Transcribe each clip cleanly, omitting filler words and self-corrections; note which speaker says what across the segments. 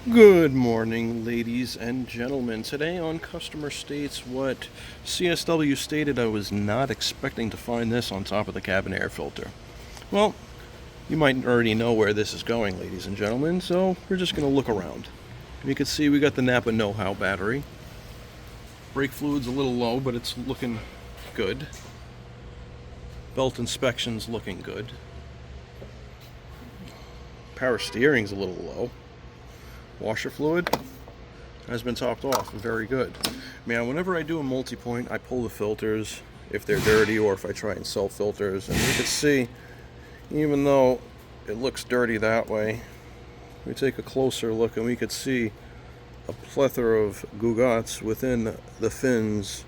Speaker 1: Good morning, ladies and gentlemen. Today on Customer States What, CSW stated I was not expecting to find this on top of the cabin air filter. Well, you might already know where this is going, ladies and gentlemen, so we're just going to look around. You can see we got the Napa Know-How battery. Brake fluid's a little low, but it's looking good. Belt inspection's looking good. Power steering's a little low. Washer fluid has been topped off. Very good. Man, whenever I do a multi-point, I pull the filters if they're dirty or if I try and sell filters. And you can see, even though it looks dirty that way, we take a closer look and we could see a plethora of gougots within the fins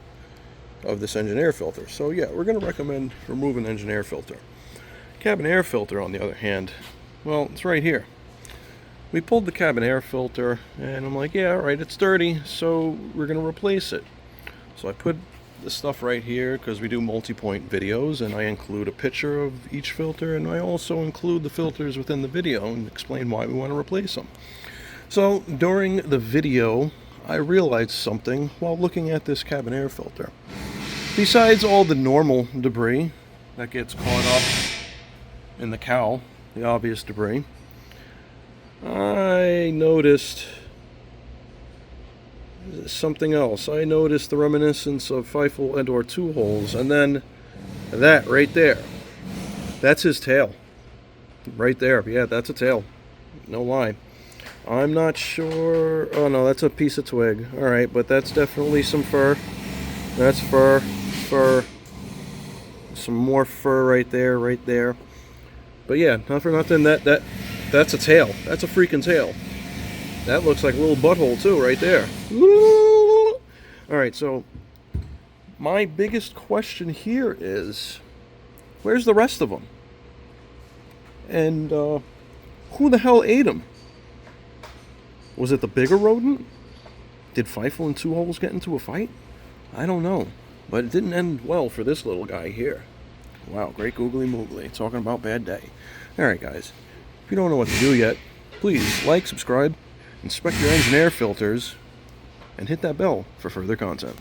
Speaker 1: of this engine air filter. So yeah, we're going to recommend removing engine air filter. Cabin air filter, on the other hand, well, it's right here. We pulled the cabin air filter, and I'm like, yeah, all right, it's dirty, so we're going to replace it. So I put the stuff right here because we do multi-point videos, and I include a picture of each filter, and I also include the filters within the video and explain why we want to replace them. So during the video, I realized something while looking at this cabin air filter. Besides all the normal debris that gets caught up in the cowl, the obvious debris, I noticed something else. I noticed the reminiscence of Feifel and or two holes, and then that right there. That's his tail. Right there. Yeah, that's a tail. No lie. I'm not sure. Oh no, that's a piece of twig. Alright, but that's definitely some fur. That's fur. Fur. Some more fur right there, right there. But yeah, not for nothing, that's a tail. That's a freaking tail. That looks like a little butthole too, right there. Alright, so my biggest question here is, where's the rest of them? And who the hell ate them? Was it the bigger rodent? Did Feifel and Two Holes get into a fight? I don't know. But it didn't end well for this little guy here. Wow, great googly moogly. Talking about bad day. Alright guys, if you don't know what to do yet, please like, subscribe, inspect your engine air filters, and hit that bell for further content.